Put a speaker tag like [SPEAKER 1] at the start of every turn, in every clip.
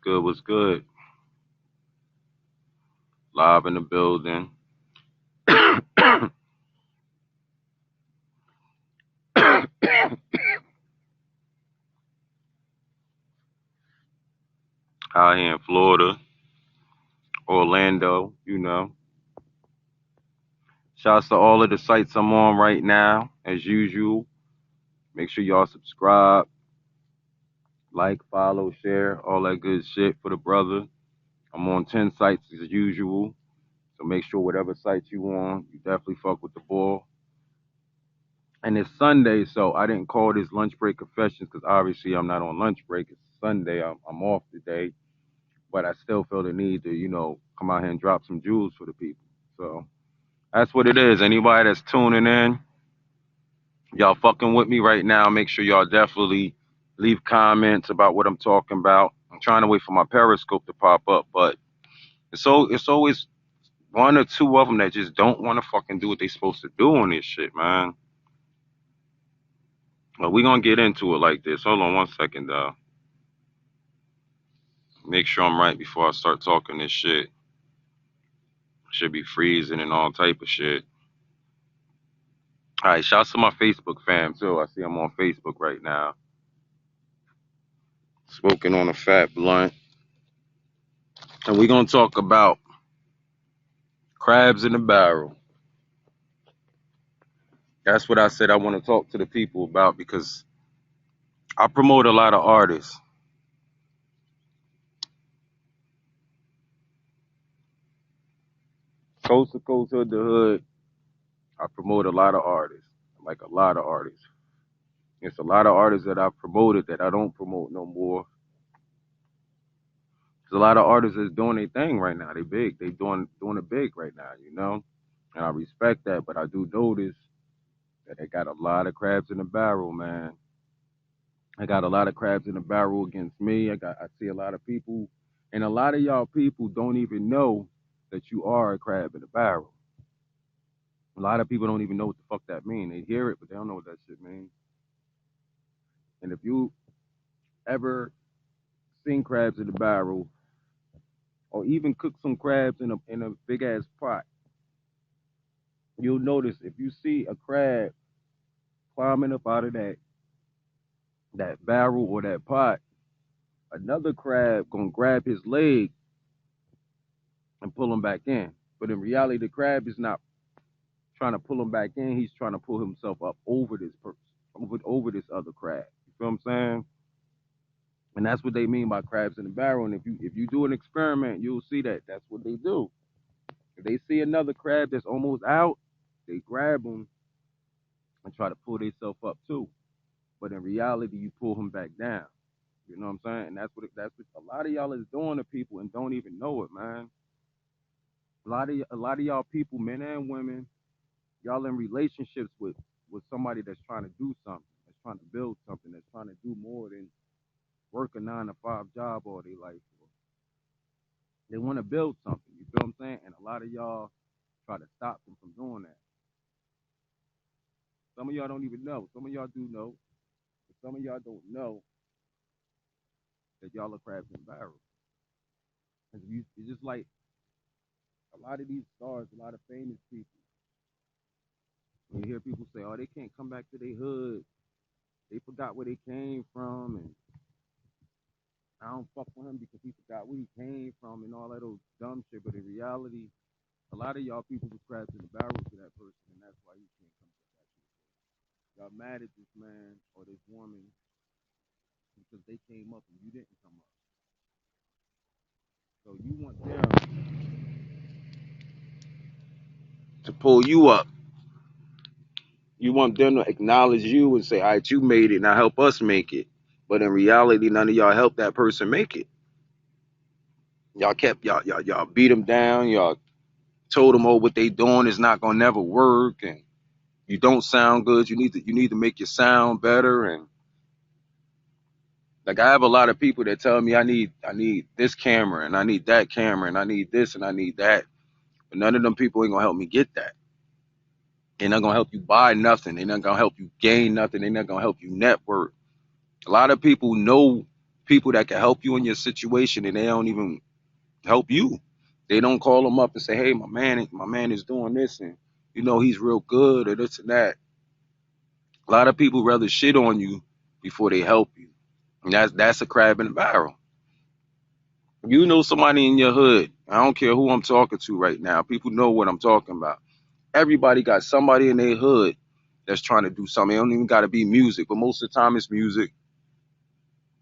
[SPEAKER 1] good? What's good? Live in the building. Out here in Florida, Orlando, Shouts to all of the sites I'm on right now, as usual. Make sure y'all subscribe, like, follow, share, all that good shit for the brother. I'm on 10 sites as usual. So make sure whatever site you on, you definitely fuck with the ball. And it's Sunday, so I didn't call this lunch break confessions because obviously I'm not on lunch break. It's Sunday. I'm off today. But I still feel the need to, come out here and drop some jewels for the people. So that's what it is. Anybody that's tuning in, y'all fucking with me right now. Make sure y'all definitely leave comments about what I'm talking about. I'm trying to wait for my Periscope to pop up, but it's always one or two of them that just don't want to fucking do what they supposed to do on this shit, man. But we gonna get into it like this. Hold on one second, though. Make sure I'm right before I start talking this shit. Should be freezing and all type of shit. All right, shouts to my Facebook fam too. I see I'm on Facebook right now. Smoking on a fat blunt. And we're gonna talk about crabs in the barrel. That's what I said I want to talk to the people about because I promote a lot of artists. Coast to coast, hood to hood. I promote a lot of artists. Like a lot of artists. It's a lot of artists that I promoted that I don't promote no more. There's a lot of artists that's doing their thing right now. They big. They doing it big right now. And I respect that, but I do notice that they got a lot of crabs in the barrel, man. I got a lot of crabs in the barrel against me. I see a lot of people, and a lot of y'all people don't even know that you are a crab in the barrel. A lot of people don't even know what the fuck that means. They hear it, but they don't know what that shit means. And if you ever seen crabs in the barrel, or even cook some crabs in a big ass pot, you'll notice if you see a crab climbing up out of that barrel or that pot, another crab gonna grab his leg and pull him back in. But in reality, the crab is not trying to pull him back in. He's trying to pull himself up over this person, over this other crab. You feel what I'm saying? And that's what they mean by crabs in the barrel. And if you do an experiment, you'll see that that's what they do. If they see another crab that's almost out, they grab them and try to pull themselves up too. But in reality, you pull him back down. You know what I'm saying? And that's what a lot of y'all is doing to people and don't even know it, man. A lot of y'all people, men and women, y'all in relationships with somebody that's trying to do something, that's trying to build something, that's trying to do more than work a 9 to 5 job all their life. They want to build something. You feel what I'm saying? And a lot of y'all try to stop them from doing that. Some of y'all don't even know. Some of y'all do know. But some of y'all don't know that y'all are crabs in barrels. It's just like a lot of these stars, a lot of famous people. When you hear people say, "Oh, they can't come back to their hood. They forgot where they came from," and I don't fuck with him because he forgot where he came from and all that old dumb shit. But in reality, a lot of y'all people was crabs in the barrel to that person, and that's why you can't come back. Y'all mad at this man or this woman because they came up and you didn't come up. So you want them to pull you up. You want them to acknowledge you and say, "All right, you made it. Now help us make it." But in reality, none of y'all helped that person make it. Y'all kept y'all beat them down. Y'all told them, "Oh, what they doing is not gonna never work," and you don't sound good. You need to make your sound better. And like I have a lot of people that tell me I need this camera and I need that camera and I need this and I need that. But none of them people ain't gonna help me get that. They're not gonna help you buy nothing. They're not gonna help you gain nothing. They're not gonna help you network. A lot of people know people that can help you in your situation, and they don't even help you. They don't call them up and say, "Hey, my man is doing this, and he's real good or this and that." A lot of people rather shit on you before they help you, and that's a crab in the barrel. You know somebody in your hood. I don't care who I'm talking to right now. People know what I'm talking about. Everybody got somebody in their hood that's trying to do something. It don't even got to be music, but most of the time it's music.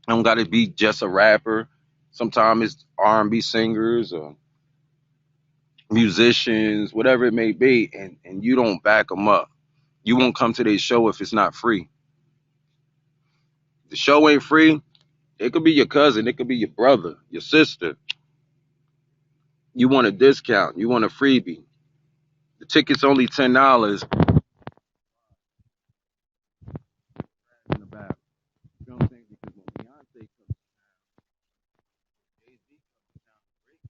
[SPEAKER 1] It don't got to be just a rapper. Sometimes it's R&B singers or musicians, whatever it may be, and you don't back them up. You won't come to their show if it's not free. The show ain't free. It could be your cousin. It could be your brother, your sister. You want a discount. You want a freebie. The ticket's only $10 in the back. You know what I'm saying? Because when Beyonce comes down, Jay-Z comes down, Drake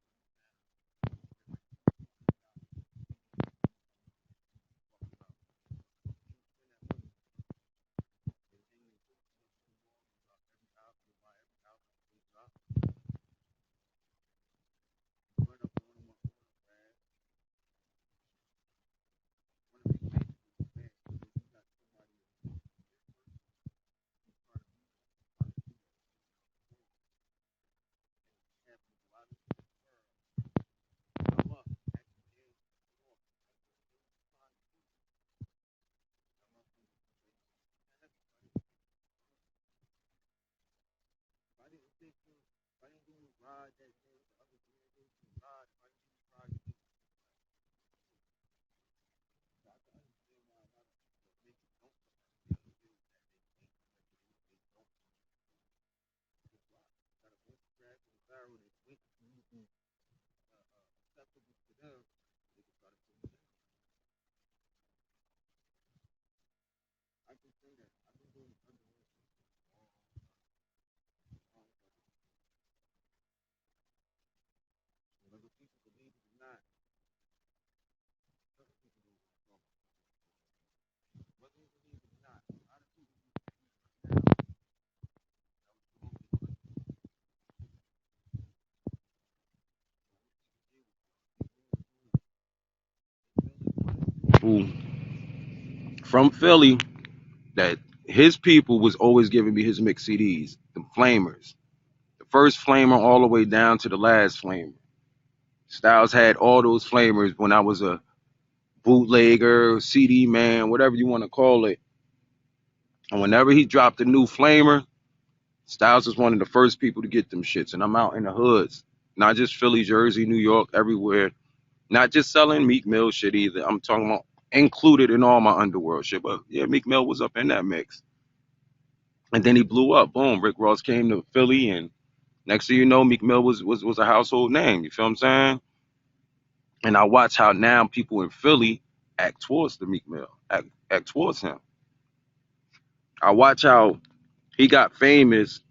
[SPEAKER 1] who from Philly that his people was always giving me his mix CDs, the Flamers. The first Flamer all the way down to the last Flamer. Styles had all those Flamers when I was a bootlegger, CD man, whatever you want to call it. And whenever he dropped a new Flamer, Styles was one of the first people to get them shits. And I'm out in the hoods, not just Philly, Jersey, New York, everywhere. Not just selling Meek Mill shit either. I'm talking about included in all my underworld shit. But yeah, Meek Mill was up in that mix. And then he blew up. Boom. Rick Ross came to Philly, and next thing you know, Meek Mill was a household name. You feel what I'm saying? And I watch how now people in Philly act towards the Meek Mill, act towards him. I watch how he got famous.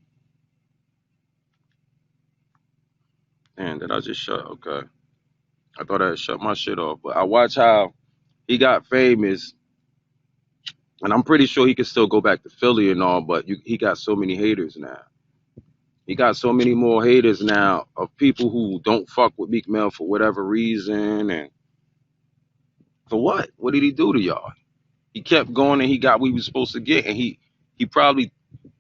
[SPEAKER 1] And did I just shut? Okay. I thought I had shut my shit off. But I watch how he got famous, and I'm pretty sure he can still go back to Philly and all, but he got so many haters now. He got so many more haters now of people who don't fuck with Meek Mill for whatever reason. And for what? What did he do to y'all? He kept going and he got what he was supposed to get. And he probably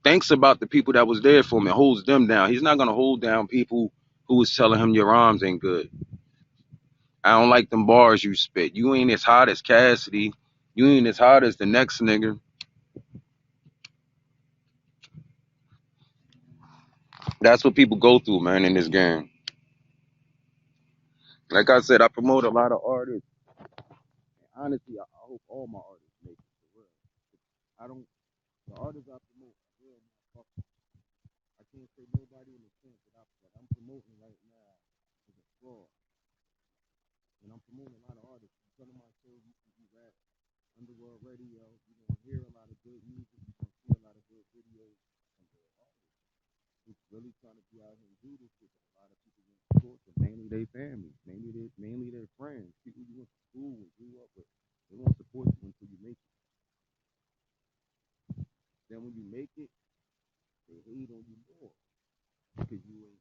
[SPEAKER 1] thinks about the people that was there for him and holds them down. He's not going to hold down people who was telling him your rhymes ain't good. I don't like them bars you spit. You ain't as hot as Cassidy. You ain't as hot as the next nigga. That's what people go through, man, in this game. Like I said, I promote a lot of artists. Honestly, I hope all my artists make it for real. I don't. The artists I promote, real motherfuckers. I can't say nobody in the sense that I'm promoting right now is a fraud. And I'm promoting a lot of artists. You come to my show, you rap, Underworld Radio. You're gonna hear a lot of good music. You're gonna see a lot of good videos from the artists who's really trying to be out here and do this shit. But a lot of people won't support them, mainly their families, mainly their friends, people you went to school and grew up with. They won't support you until you make it. Then when you make it, they hate on you more. Cause you ain't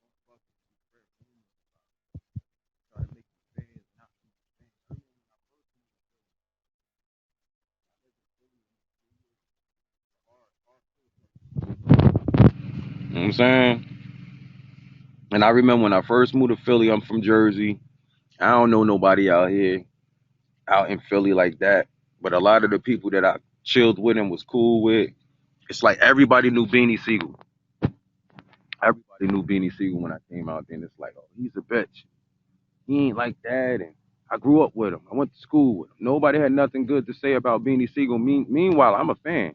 [SPEAKER 1] they call your phone now. Try to make you fans, not fans. You know what I'm saying? And I remember when I first moved to Philly, I'm from Jersey. I don't know nobody out here, out in Philly like that. But a lot of the people that I chilled with and was cool with, it's like everybody knew Beanie Siegel. Everybody knew Beanie Siegel when I came out. Then it's like, oh, he's a bitch. He ain't like that. And I grew up with him. I went to school with him. Nobody had nothing good to say about Beanie Siegel. Meanwhile, I'm a fan.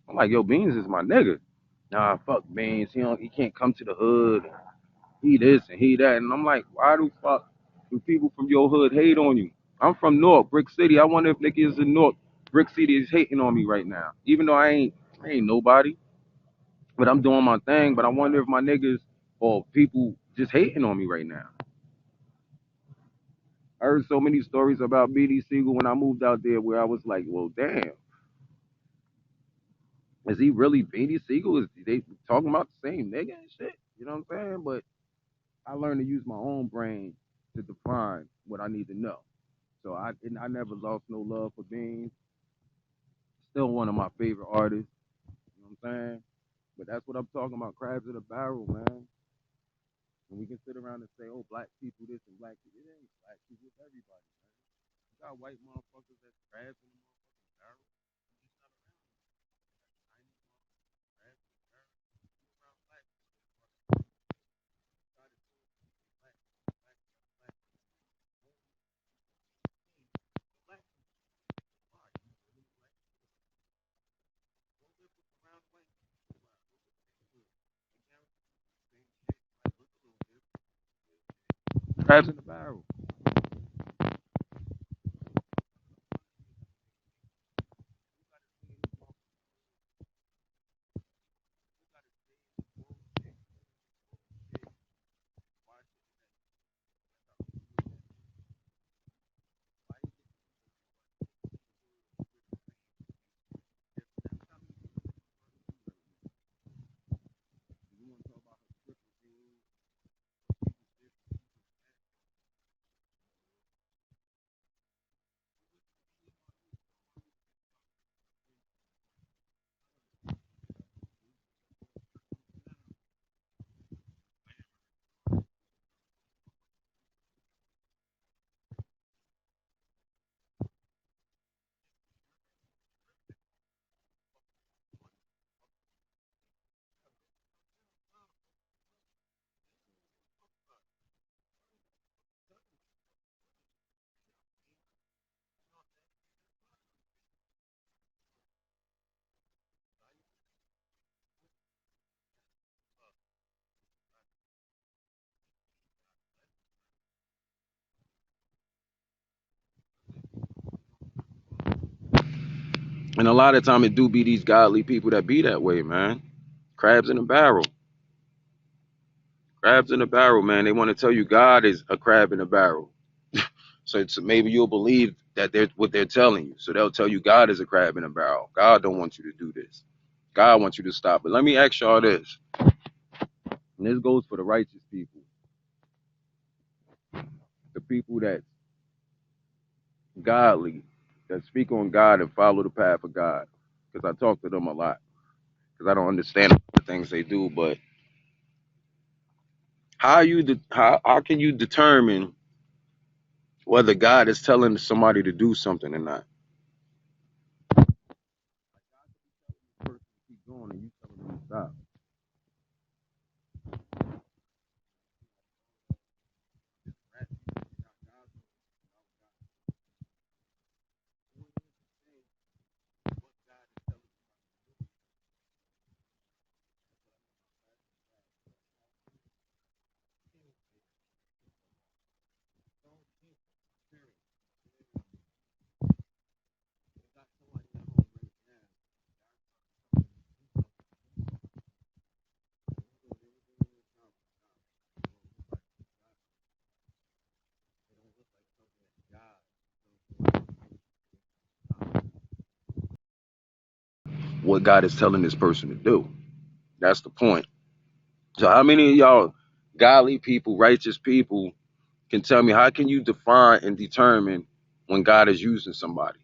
[SPEAKER 1] I'm like, yo, Beans is my nigga. Nah, fuck Beans. He can't come to the hood. He this and he that. And I'm like, why do fuck do people from your hood hate on you? I'm from North, Brick City. I wonder if niggas in North, Brick City is hating on me right now. Even though I ain't nobody, but I'm doing my thing. But I wonder if my niggas or people just hating on me right now. I heard so many stories about BD Siegel when I moved out there where I was like, well, damn, is he really BD Siegel? Is they talking about the same nigga and shit? You know what I'm saying? But I learned to use my own brain to define what I need to know. So I never lost no love for Beans. Still one of my favorite artists. You know what I'm saying? But that's what I'm talking about. Crabs in a barrel, man. And we can sit around and say, oh, black people this and black people. It ain't black people. It's everybody, man. You got white motherfuckers that's crabs in the motherfucking barrel. You just not around crabs in the barrel. You around black people. Try to black, black, black, black people. Why? You really black people. Don't live with around white people. They guarantee the same shit. Like, look a little different. Crabs in the barrel. And a lot of time it do be these godly people that be that way, man. Crabs in a barrel. Crabs in a barrel, man. They want to tell you God is a crab in a barrel. So maybe you'll believe that they're what they're telling you. So they'll tell you God is a crab in a barrel. God don't want you to do this. God wants you to stop. But let me ask y'all this. And this goes for the righteous people. The people that godly, that speak on God and follow the path of God. Because I talk to them a lot. Because I don't understand the things they do. But how can you determine whether God is telling somebody to do something or not? Keep going and you telling them to stop. what God is telling this person to do. That's the point. So how many of y'all godly people, righteous people can tell me, how can you define and determine when God is using somebody?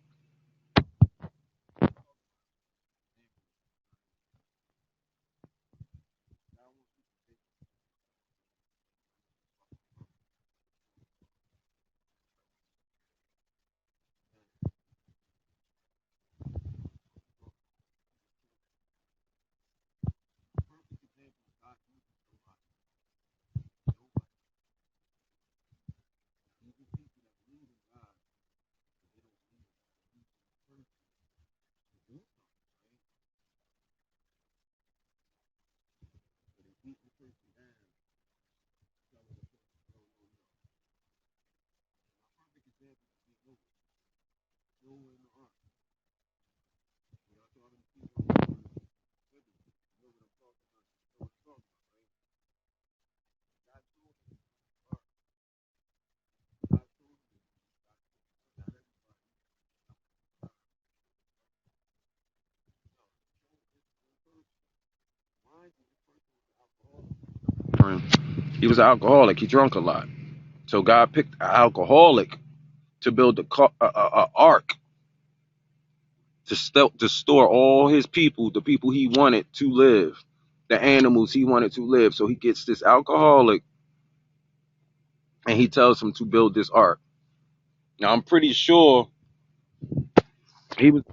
[SPEAKER 1] He was an alcoholic. He drunk a lot. So God picked an alcoholic to build a ark to store all his people, the people he wanted to live, the animals he wanted to live. So he gets this alcoholic and he tells him to build this ark. Now I'm pretty sure he was.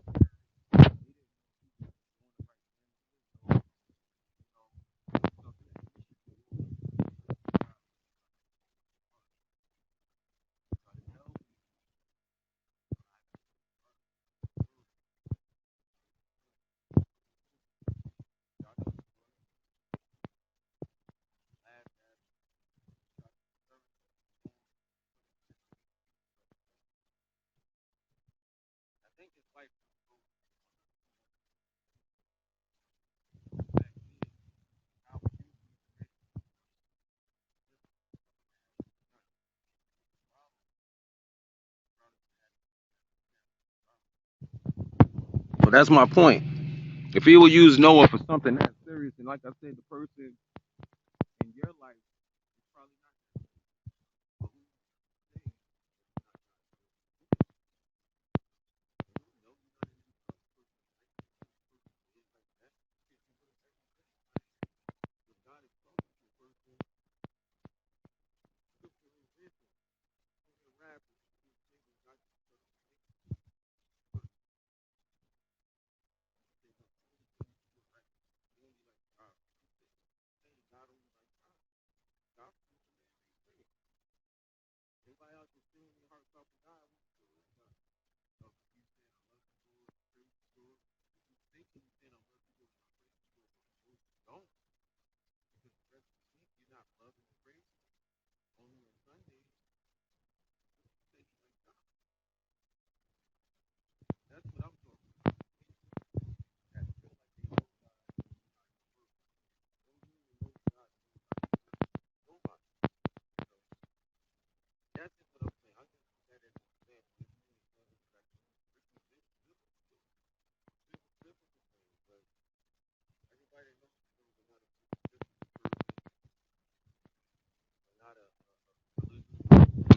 [SPEAKER 1] Well, that's my point. If he would use Noah for something that serious, and like I said, the person in your life is probably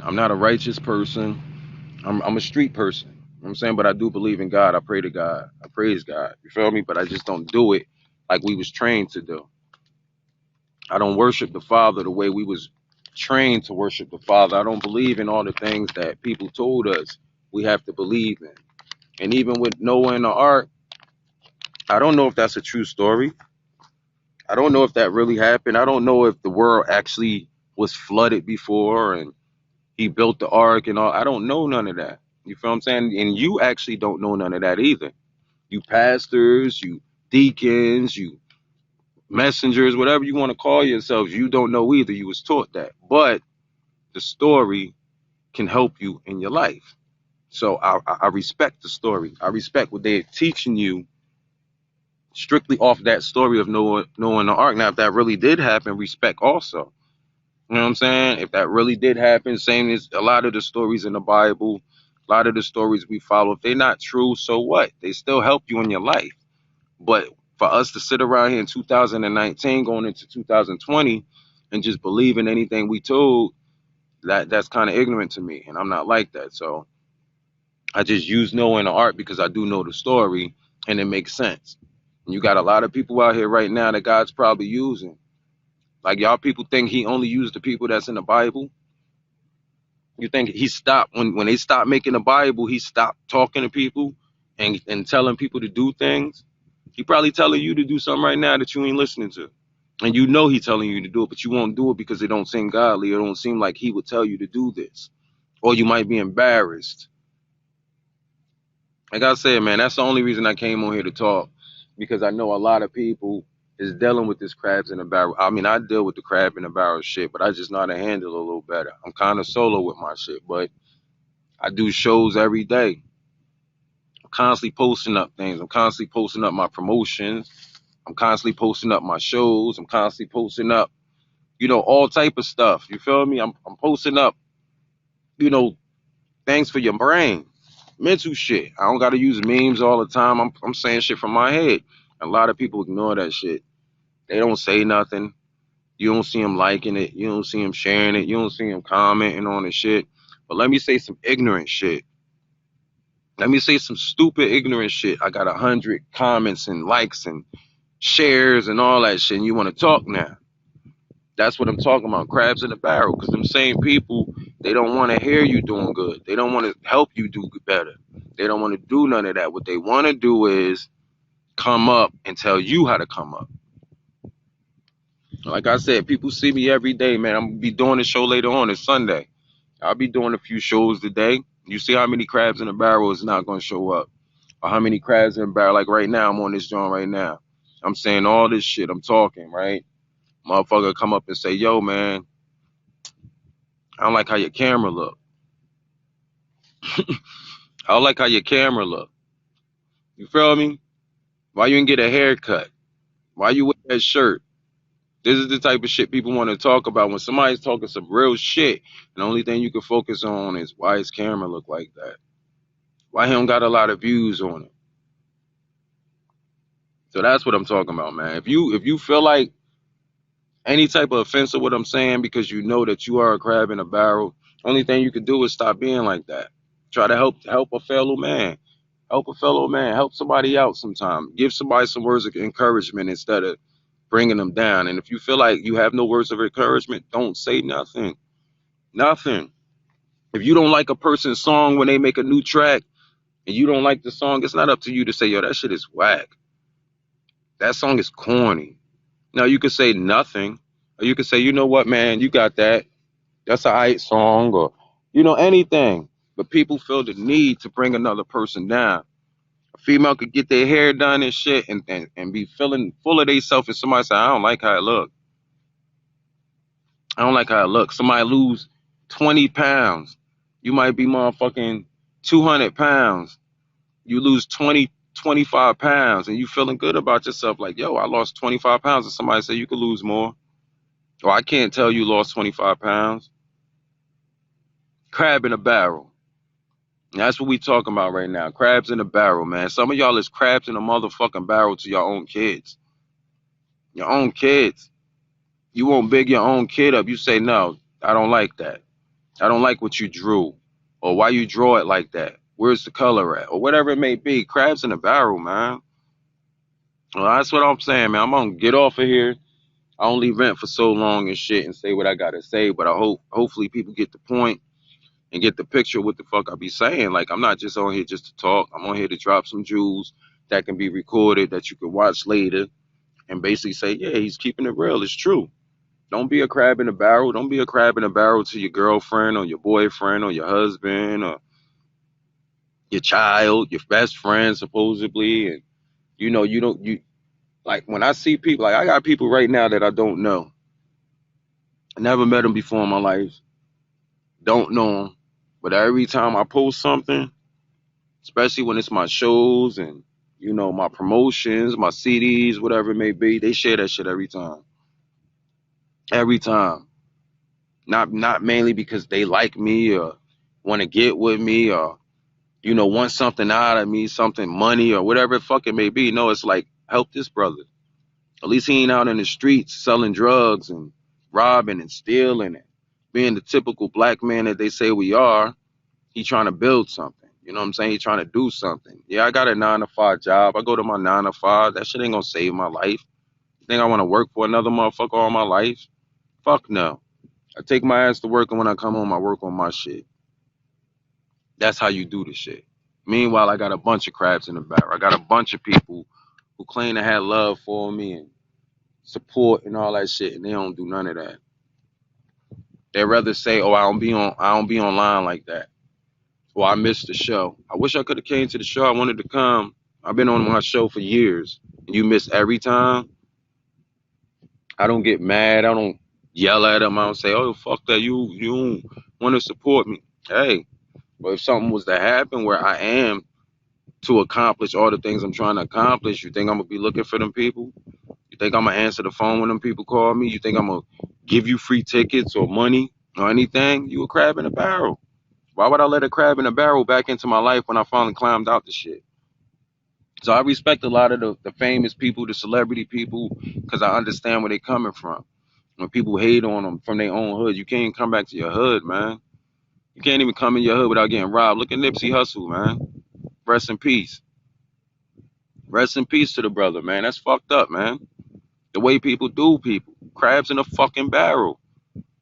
[SPEAKER 1] I'm not a righteous person. I'm a street person. You know what I'm saying? But I do believe in God. I pray to God. I praise God. You feel me? But I just don't do it like we was trained to do. I don't worship the Father the way we was trained to worship the Father. I don't believe in all the things that people told us we have to believe in. And even with Noah and the ark, I don't know if that's a true story. I don't know if that really happened. I don't know if the world actually was flooded before and he built the ark and all. I don't know none of that. You feel what I'm saying? And you actually don't know none of that either. You pastors, you deacons, you messengers, whatever you want to call yourselves, you don't know either. You was taught that. But the story can help you in your life. So I respect the story. I respect what they're teaching you strictly off that story of Noah and the ark. Now, if that really did happen, respect also. You know what I'm saying? If that really did happen, same as a lot of the stories in the Bible, a lot of the stories we follow, if they're not true, so what? They still help you in your life. But for us to sit around here in 2019 going into 2020 and just believe in anything we told, that's kind of ignorant to me, and I'm not like that. So I just use knowing the art because I do know the story and it makes sense. And you got a lot of people out here right now that God's probably using. Like y'all people think he only used the people that's in the Bible. You think he stopped when they stopped making the Bible, he stopped talking to people and telling people to do things. He probably telling you to do something right now that you ain't listening to. And you know he telling you to do it, but you won't do it because it don't seem godly. It don't seem like he would tell you to do this. Or you might be embarrassed. Like I said, man, that's the only reason I came on here to talk. Because I know a lot of people is dealing with this crabs in a barrel. I mean, I deal with the crab in a barrel shit, but I just know how to handle it a little better. I'm kind of solo with my shit, but I do shows every day. I'm constantly posting up things. I'm constantly posting up my promotions. I'm constantly posting up my shows. I'm constantly posting up, all type of stuff. You feel me? I'm posting up, things for your brain, mental shit. I don't got to use memes all the time. I'm saying shit from my head. A lot of people ignore that shit. They don't say nothing. You don't see them liking it. You don't see them sharing it. You don't see them commenting on the shit. But let me say some ignorant shit. Let me say some stupid ignorant shit. I got 100 comments and likes and shares and all that shit. And you want to talk now? That's what I'm talking about. Crabs in the barrel. Because them same people, they don't want to hear you doing good. They don't want to help you do better. They don't want to do none of that. What they want to do is come up and tell you how to come up. Like I said, people see me every day, man. I'm going to be doing a show later on. It's Sunday. I'll be doing a few shows today. You see how many crabs in a barrel is not going to show up. Or how many crabs in a barrel. Like right now, I'm on this joint right now. I'm saying all this shit. I'm talking, right? Motherfucker come up and say, yo, man, I don't like how your camera look. I don't like how your camera look. You feel me? Why you didn't get a haircut? Why you wear that shirt? This is the type of shit people want to talk about when somebody's talking some real shit. And the only thing you can focus on is why his camera look like that. Why he don't got a lot of views on it. So that's what I'm talking about, man. If you feel like any type of offense of what I'm saying because you know that you are a crab in a barrel, only thing you can do is stop being like that. Try to help a fellow man. Help a fellow man. Help somebody out sometime. Give somebody some words of encouragement instead of bringing them down. And if you feel like you have no words of encouragement, don't say nothing. Nothing. If you don't like a person's song when they make a new track and you don't like the song, it's not up to you to say, yo, that shit is whack. That song is corny. Now you could say nothing. Or you could say, you know what, man, you got that. That's a hype song or, anything. But people feel the need to bring another person down. A female could get their hair done and shit and be feeling full of themselves and somebody say, I don't like how it look. I don't like how it looks. Somebody lose 20 pounds. You might be motherfucking 200 pounds. You lose 20, 25 pounds and you feeling good about yourself. Like, yo, I lost 25 pounds. And somebody say you could lose more. Or I can't tell you lost 25 pounds. Crab in a barrel. And that's what we talking about right now. Crabs in a barrel, man. Some of y'all is crabs in a motherfucking barrel to your own kids. Your own kids. You won't big your own kid up. You say, no, I don't like that. I don't like what you drew. Or why you draw it like that. Where's the color at? Or whatever it may be. Crabs in a barrel, man. Well, that's what I'm saying, man. I'm going to get off of here. I only vent for so long and shit and say what I got to say. But hopefully people get the point and get the picture of what the fuck I be saying. Like, I'm not just on here just to talk. I'm on here to drop some jewels that can be recorded that you can watch later and basically say, yeah, he's keeping it real. It's true. Don't be a crab in a barrel. Don't be a crab in a barrel to your girlfriend or your boyfriend or your husband or your child, your best friend, supposedly. And, you like when I see people, like I got people right now that I don't know. I never met them before in my life. Don't know them. But every time I post something, especially when it's my shows and, my promotions, my CDs, whatever it may be, they share that shit every time. Every time. Not mainly because they like me or want to get with me or, want something out of me, something money or whatever the fuck it may be. No, it's like help this brother. At least he ain't out in the streets selling drugs and robbing and stealing and being the typical black man that they say we are. He trying to build something. You know what I'm saying? He trying to do something. Yeah, I got a 9 to 5 job. I go to my 9 to 5. That shit ain't gonna save my life. You think I want to work for another motherfucker all my life? Fuck no. I take my ass to work, and when I come home, I work on my shit. That's how you do the shit. Meanwhile, I got a bunch of crabs in the barrel. I got a bunch of people who claim to have love for me and support and all that shit, and they don't do none of that. They rather say, "Oh, I don't be online like that." Well, I missed the show. I wish I could have came to the show. I wanted to come. I've been on my show for years. You miss every time. I don't get mad. I don't yell at them. I don't say, "Oh, fuck that. You don't want to support me." Hey, but if something was to happen where I am to accomplish all the things I'm trying to accomplish, you think I'm gonna be looking for them people? You think I'm gonna answer the phone when them people call me? You think I'm gonna give you free tickets or money or anything? You a crab in a barrel. Why would I let a crab in a barrel back into my life when I finally climbed out the shit? So I respect a lot of the famous people, the celebrity people, because I understand where they're coming from. When people hate on them from their own hood, you can't come back to your hood, man. You can't even come in your hood without getting robbed. Look at Nipsey Hussle, man. Rest in peace. Rest in peace to the brother, man. That's fucked up, man. The way people do people. Crabs in a fucking barrel.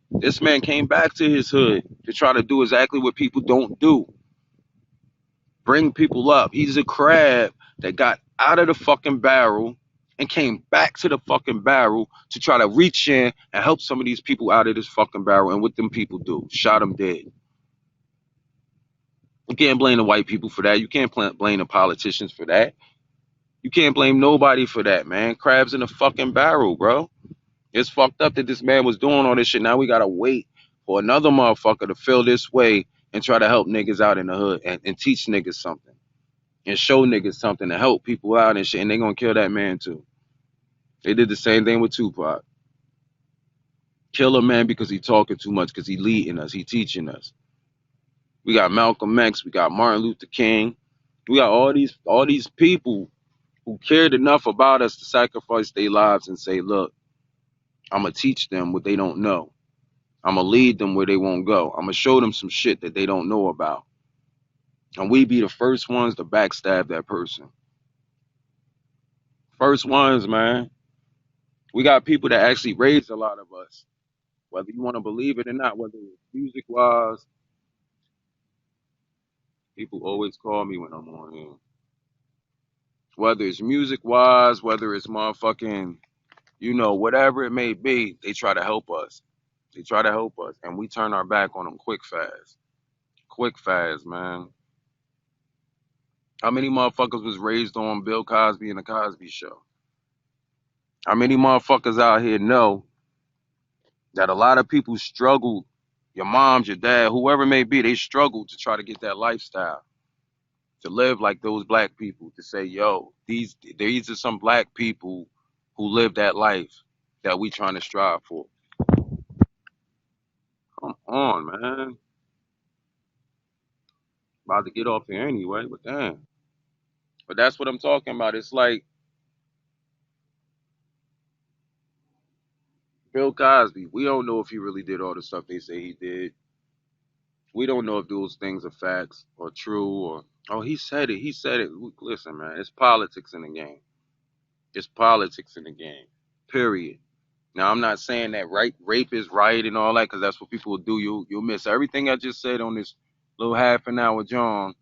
[SPEAKER 1] This man came back to his hood to try to do exactly what people don't do. Bring people up. He's a crab that got out of the fucking barrel and came back to the fucking barrel to try to reach in and help some of these people out of this fucking barrel. And what them people do? Shot them dead. You can't blame the white people for that. You can't blame the politicians for that. You can't blame nobody for that, man. Crabs in a fucking barrel, bro. It's fucked up that this man was doing all this shit. Now we gotta wait for another motherfucker to feel this way and try to help niggas out in the hood and teach niggas something and show niggas something to help people out and shit. And they gonna kill that man too. They did the same thing with Tupac. Kill a man because he talking too much, because he leading us, he teaching us. We got Malcolm X, we got Martin Luther King, we got all these people who cared enough about us to sacrifice their lives and say, look, I'm gonna teach them what they don't know. I'm gonna lead them where they won't go. I'm gonna show them some shit that they don't know about. And we be the first ones to backstab that person. First ones, man. We got people that actually raised a lot of us. Whether you want to believe it or not, whether it's music wise, people always call me when I'm on here. Whether it's music wise, whether it's motherfucking, whatever it may be, they try to help us. They try to help us. And we turn our back on them quick fast. Quick fast, man. How many motherfuckers was raised on Bill Cosby and the Cosby Show? How many motherfuckers out here know that a lot of people struggle, your moms, your dad, whoever it may be, they struggle to try to get that lifestyle, to live like those black people, to say, yo, these are some black people who live that life that we trying to strive for. Come on, man. About to get off here anyway, but damn. But that's what I'm talking about. It's like Bill Cosby. We don't know if he really did all the stuff they say he did. We don't know if those things are facts or true or oh he said it. He said it. Listen, man, it's politics in the game. It's politics in the game. Period. Now I'm not saying that rape is right and all that because that's what people will do. You'll miss everything I just said on this little half an hour, John,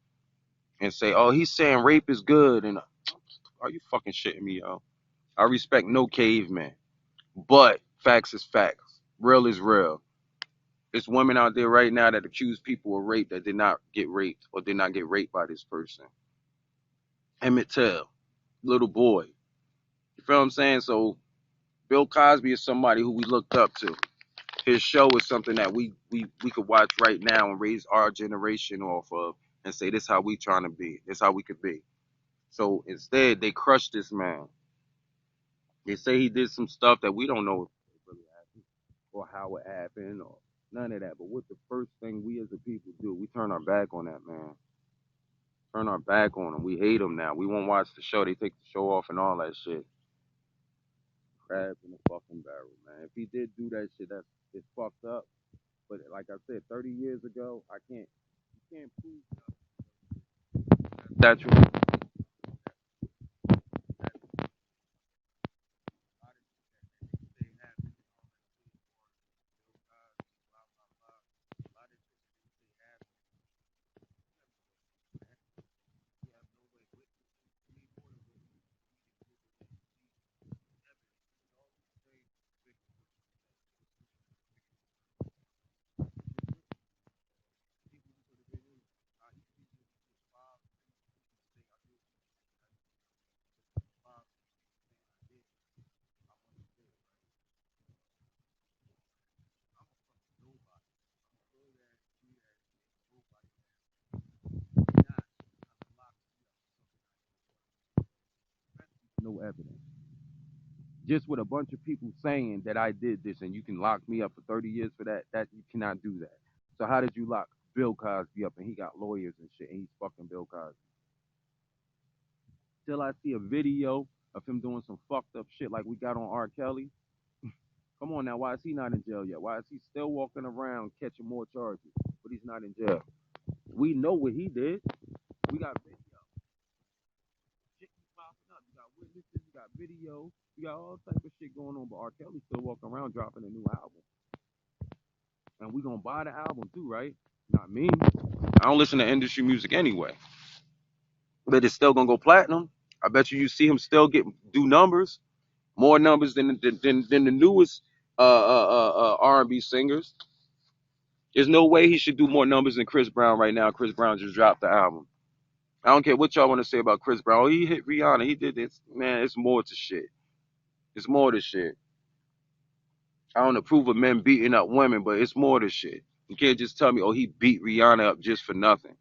[SPEAKER 1] and say, oh, he's saying rape is good and are you fucking shitting me, yo? I respect no caveman, but facts is facts. Real is real. There's women out there right now that accuse people of rape that did not get raped or did not get raped by this person. Emmett Till, little boy. You feel what I'm saying? So Bill Cosby is somebody who we looked up to. His show is something that we could watch right now and raise our generation off of and say this how we trying to be. This how we could be. So instead they crushed this man. They say he did some stuff that we don't know if it really happened or how it happened or none of that. But what the first thing we as a people do, we turn our back on that man. Turn our back on them. We hate them now. We won't watch the show. They take the show off and all that shit. Crabs in the fucking barrel, man. If he did do that shit, that's it's fucked up. But like I said, 30 years ago, I can't. You can't prove that true. No evidence. Just with a bunch of people saying that I did this and you can lock me up for 30 years for that, that you cannot do that. So how did you lock Bill Cosby up and he got lawyers and shit and he's fucking Bill Cosby? Till I see a video of him doing some fucked up shit like we got on R. Kelly. Come on now, why is he not in jail yet? Why is he still walking around catching more charges, but he's not in jail? We know what he did. We got video. Shit keep popping up. You got witnesses, you got video, you got all type of shit going on, but R. Kelly still walking around dropping a new album. And we gonna buy the album too, right? Not me. I don't listen to industry music anyway. But it's still gonna go platinum. I bet you see him still do numbers, more numbers than the newest R&B singers. There's no way he should do more numbers than Chris Brown right now. Chris Brown just dropped the album. I don't care what y'all want to say about Chris Brown. Oh, he hit Rihanna. He did this. Man, it's more to shit. It's more to shit. I don't approve of men beating up women, but it's more to shit. You can't just tell me, oh, he beat Rihanna up just for nothing.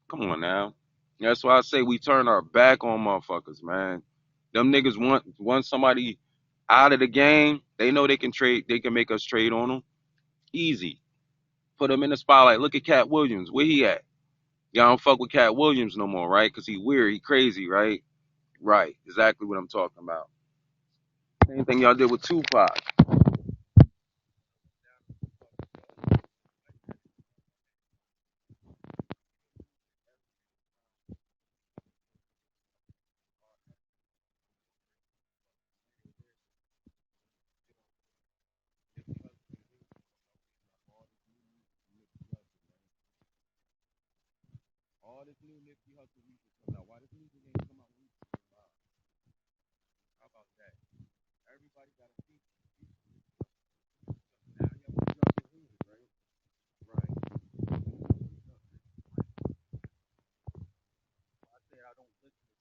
[SPEAKER 1] Come on now. That's why I say we turn our back on motherfuckers, man. Them niggas want somebody out of the game. They know they can trade. They can make us trade on them. Easy. Put them in the spotlight. Look at Cat Williams. Where he at? Y'all don't fuck with Cat Williams no more, right? Because he weird. He crazy, right? Right. Exactly what I'm talking about. Same thing y'all did with Tupac. All this new Nipsey Hussle music coming out. Why this music ain't come out recently? How about that? Everybody got a feature. Now y'all want to drop your music, right? Right. I said I don't listen.